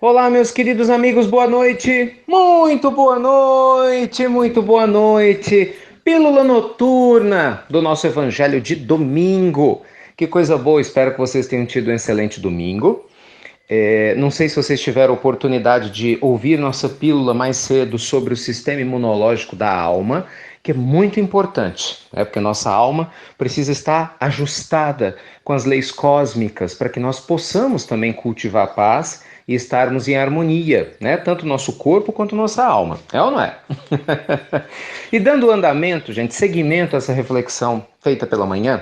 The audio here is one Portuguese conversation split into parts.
Olá, meus queridos amigos, boa noite. Muito boa noite, muito boa noite. Pílula noturna do nosso evangelho de domingo. Que coisa boa, espero que vocês tenham tido um excelente domingo. Não sei se vocês tiveram oportunidade de ouvir nossa pílula mais cedo sobre o sistema imunológico da alma, que é muito importante, né? Porque nossa alma precisa estar ajustada com as leis cósmicas para que nós possamos também cultivar a paz e estarmos em harmonia, né? Tanto nosso corpo quanto nossa alma. É ou não é? E dando andamento, gente, seguimento a essa reflexão feita pela manhã,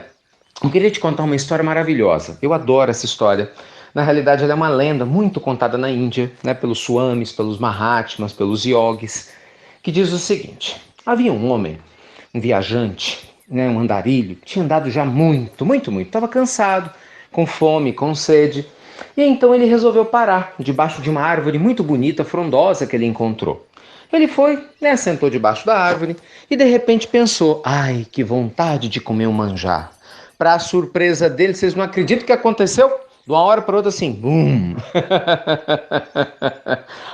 eu queria te contar uma história maravilhosa. Eu adoro essa história. Na realidade, ela é uma lenda muito contada na Índia, né, pelos Swamis, pelos Mahatmas, pelos Yogis, que diz o seguinte: havia um homem, um viajante, né, um andarilho, que tinha andado já muito, estava cansado, com fome, com sede, e então ele resolveu parar debaixo de uma árvore muito bonita, frondosa que ele encontrou. Ele foi, né, sentou debaixo da árvore e de repente pensou: ai, que vontade de comer um manjar. Para a surpresa dele, vocês não acreditam o que aconteceu? De uma hora para outra, assim, bum!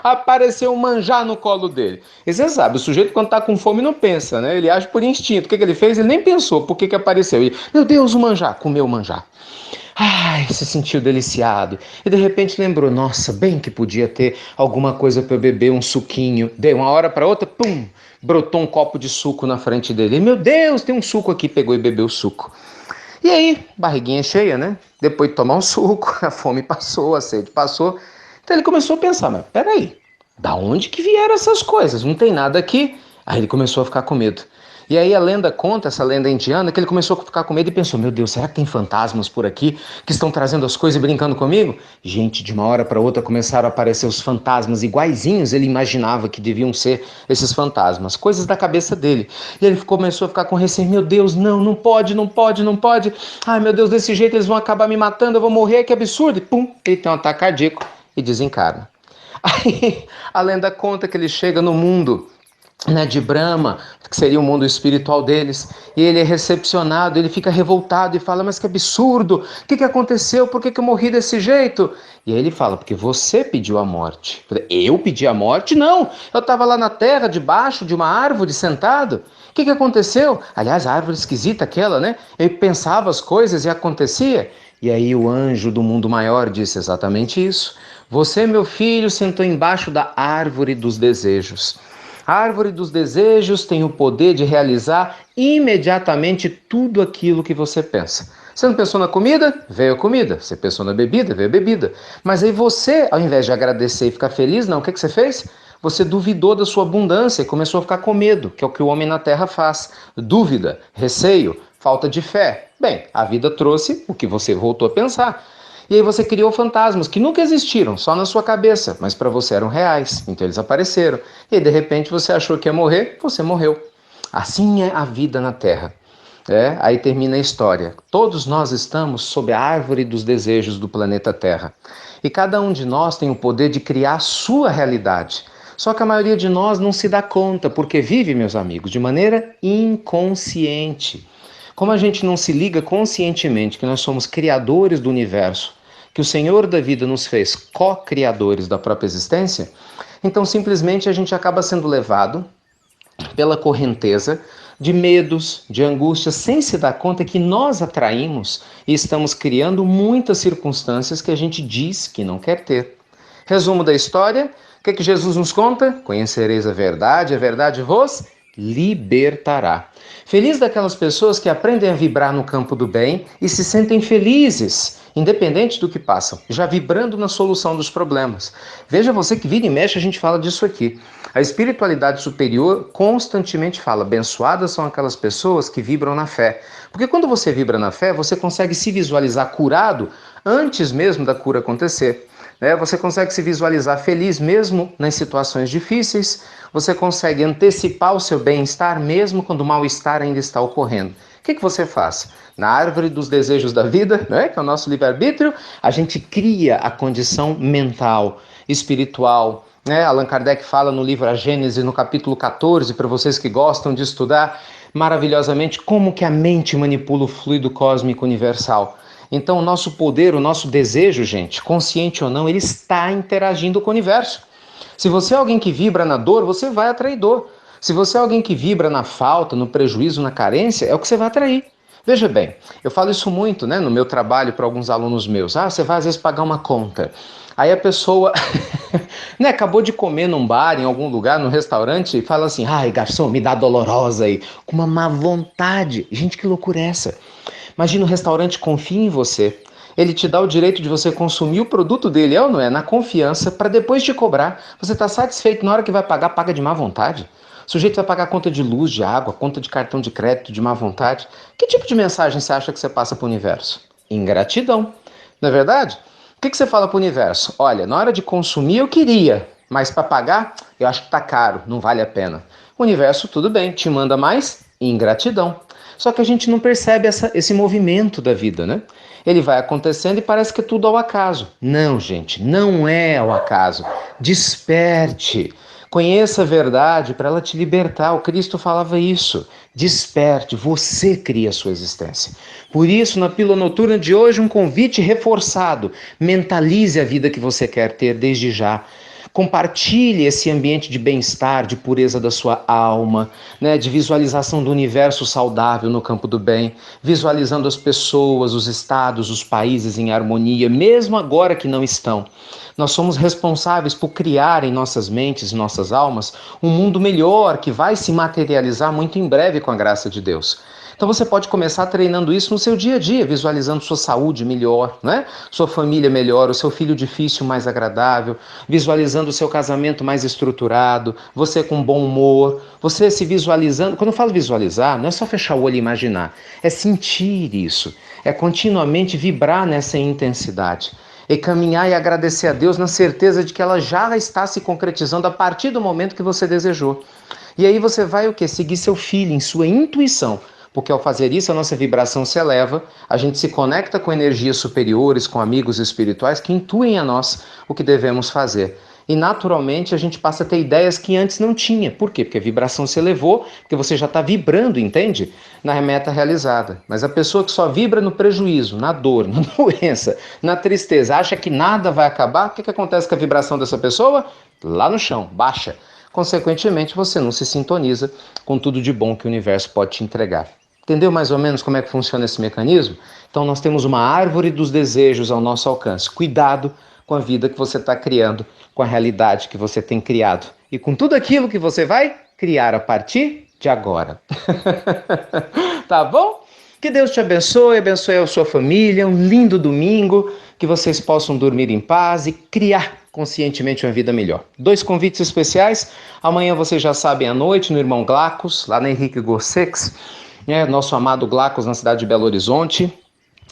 Apareceu um manjar no colo dele. E você sabe, o sujeito quando tá com fome não pensa, né? Ele age por instinto. O que ele fez? Ele nem pensou por que apareceu. Ele, meu Deus, o manjar! Comeu o manjar. Ai, se sentiu deliciado. E de repente lembrou, nossa, bem que podia ter alguma coisa para eu beber, um suquinho. Deu uma hora para outra, pum! Brotou um copo de suco na frente dele. E, meu Deus, tem um suco aqui. Pegou e bebeu o suco. E aí, barriguinha cheia, né? Depois de tomar um suco, a fome passou, a sede passou. Então ele começou a pensar, mas peraí, da onde que vieram essas coisas? Não tem nada aqui. Aí ele começou a ficar com medo. E aí a lenda conta, essa lenda indiana, que ele começou a ficar com medo e pensou, meu Deus, será que tem fantasmas por aqui que estão trazendo as coisas e brincando comigo? Gente, de uma hora para outra começaram a aparecer os fantasmas iguaizinhos, ele imaginava que deviam ser esses fantasmas, coisas da cabeça dele. E ele começou a ficar com receio, meu Deus, não pode. Ai, meu Deus, desse jeito eles vão acabar me matando, eu vou morrer, que absurdo. E pum, ele tem um ataque cardíaco e desencarna. Aí a lenda conta que ele chega no mundo, né, de Brahma, que seria o mundo espiritual deles, e ele é recepcionado, ele fica revoltado e fala, mas que absurdo, o que aconteceu, por que eu morri desse jeito? E aí ele fala, porque você pediu a morte. Eu pedi a morte? Não, eu estava lá na terra, debaixo de uma árvore, sentado. O que aconteceu? Aliás, a árvore esquisita aquela, né? Eu pensava as coisas e acontecia. E aí o anjo do mundo maior disse exatamente isso. Você, meu filho, sentou embaixo da árvore dos desejos. A árvore dos desejos tem o poder de realizar imediatamente tudo aquilo que você pensa. Você não pensou na comida? Veio a comida. Você pensou na bebida? Veio a bebida. Mas aí você, ao invés de agradecer e ficar feliz, não, o que você fez? Você duvidou da sua abundância e começou a ficar com medo, que é o que o homem na terra faz. Dúvida, receio, falta de fé. Bem, a vida trouxe o que você voltou a pensar. E aí você criou fantasmas que nunca existiram, só na sua cabeça, mas para você eram reais, então eles apareceram. E aí, de repente você achou que ia morrer, você morreu. Assim é a vida na Terra. Aí termina a história. Todos nós estamos sob a árvore dos desejos do planeta Terra. E cada um de nós tem o poder de criar a sua realidade. Só que a maioria de nós não se dá conta, porque vive, meus amigos, de maneira inconsciente. Como a gente não se liga conscientemente que nós somos criadores do universo, que o Senhor da vida nos fez co-criadores da própria existência, então simplesmente a gente acaba sendo levado pela correnteza de medos, de angústias, sem se dar conta que nós atraímos e estamos criando muitas circunstâncias que a gente diz que não quer ter. Resumo da história, o que Jesus nos conta? Conhecereis a verdade vos libertará. Feliz daquelas pessoas que aprendem a vibrar no campo do bem e se sentem felizes, independente do que passam, já vibrando na solução dos problemas. Veja você que vira e mexe, a gente fala disso aqui. A espiritualidade superior constantemente fala, abençoadas são aquelas pessoas que vibram na fé. Porque quando você vibra na fé, você consegue se visualizar curado antes mesmo da cura acontecer. Você consegue se visualizar feliz mesmo nas situações difíceis, você consegue antecipar o seu bem-estar mesmo quando o mal-estar ainda está ocorrendo. O que você faz? Na árvore dos desejos da vida, que é o nosso livre-arbítrio, a gente cria a condição mental, espiritual. Allan Kardec fala no livro A Gênese, no capítulo 14, para vocês que gostam de estudar maravilhosamente como que a mente manipula o fluido cósmico universal. Então, o nosso poder, o nosso desejo, gente, consciente ou não, ele está interagindo com o universo. Se você é alguém que vibra na dor, você vai atrair dor. Se você é alguém que vibra na falta, no prejuízo, na carência, é o que você vai atrair. Veja bem, eu falo isso muito, né, no meu trabalho para alguns alunos meus. Você vai às vezes pagar uma conta. Aí a pessoa né, acabou de comer num bar, em algum lugar, num restaurante, e fala assim: ai, garçom, me dá dolorosa aí. Com uma má vontade. Gente, que loucura é essa? Imagina o restaurante confia em você. Ele te dá o direito de você consumir o produto dele, é ou não é? Na confiança, para depois te cobrar. Você está satisfeito na hora que vai pagar, paga de má vontade. O sujeito vai pagar conta de luz, de água, conta de cartão de crédito, de má vontade. Que tipo de mensagem você acha que você passa para o universo? Ingratidão. Não é verdade? O que você fala para o universo? Olha, na hora de consumir eu queria, mas para pagar eu acho que está caro, não vale a pena. O universo, tudo bem, te manda mais ingratidão. Só que a gente não percebe esse movimento da vida, né? Ele vai acontecendo e parece que é tudo ao acaso. Não, gente, não é ao acaso. Desperte. Conheça a verdade para ela te libertar. O Cristo falava isso. Desperte, você cria a sua existência. Por isso, na Pílula Noturna de hoje, um convite reforçado. Mentalize a vida que você quer ter desde já. Compartilhe esse ambiente de bem-estar, de pureza da sua alma, né, de visualização do universo saudável no campo do bem, visualizando as pessoas, os estados, os países em harmonia, mesmo agora que não estão. Nós somos responsáveis por criar em nossas mentes, nossas almas, um mundo melhor que vai se materializar muito em breve com a graça de Deus. Então você pode começar treinando isso no seu dia a dia, visualizando sua saúde melhor, né? Sua família melhor, o seu filho difícil mais agradável, visualizando o seu casamento mais estruturado, você com bom humor, você se visualizando. Quando eu falo visualizar, não é só fechar o olho e imaginar, é sentir isso, é continuamente vibrar nessa intensidade. E caminhar e agradecer a Deus na certeza de que ela já está se concretizando a partir do momento que você desejou. E aí você vai o quê? Seguir seu feeling, sua intuição. Porque ao fazer isso a nossa vibração se eleva, a gente se conecta com energias superiores, com amigos espirituais que intuem a nós o que devemos fazer. E naturalmente a gente passa a ter ideias que antes não tinha. Por quê? Porque a vibração se elevou, porque você já está vibrando, entende? Na meta realizada. Mas a pessoa que só vibra no prejuízo, na dor, na doença, na tristeza, acha que nada vai acabar, o que acontece com a vibração dessa pessoa? Lá no chão, baixa. Consequentemente, você não se sintoniza com tudo de bom que o universo pode te entregar. Entendeu mais ou menos como é que funciona esse mecanismo? Então nós temos uma árvore dos desejos ao nosso alcance. Cuidado com a vida que você está criando, com a realidade que você tem criado e com tudo aquilo que você vai criar a partir de agora. Tá bom? Que Deus te abençoe a sua família, um lindo domingo, que vocês possam dormir em paz e criar conscientemente uma vida melhor. 2 convites especiais. Amanhã vocês já sabem à noite no Irmão Glacos, lá na Henrique Gossex, nosso amado Glacos na cidade de Belo Horizonte.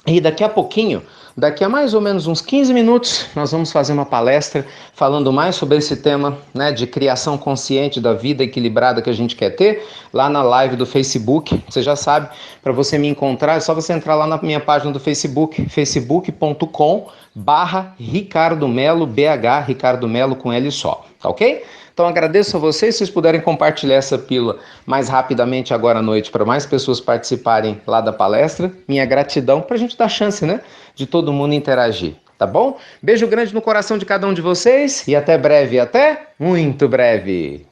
E daqui a pouquinho, daqui a mais ou menos uns 15 minutos, nós vamos fazer uma palestra falando mais sobre esse tema, né, de criação consciente da vida equilibrada que a gente quer ter, lá na live do Facebook. Você já sabe, para você me encontrar, é só você entrar lá na minha página do Facebook, facebook.com/Ricardo Melo, BH, Ricardo Melo com L só, tá ok? Então agradeço a vocês, se vocês puderem compartilhar essa pílula mais rapidamente agora à noite para mais pessoas participarem lá da palestra. Minha gratidão para a gente dar chance, né, de todo mundo interagir, tá bom? Beijo grande no coração de cada um de vocês e até breve, até muito breve.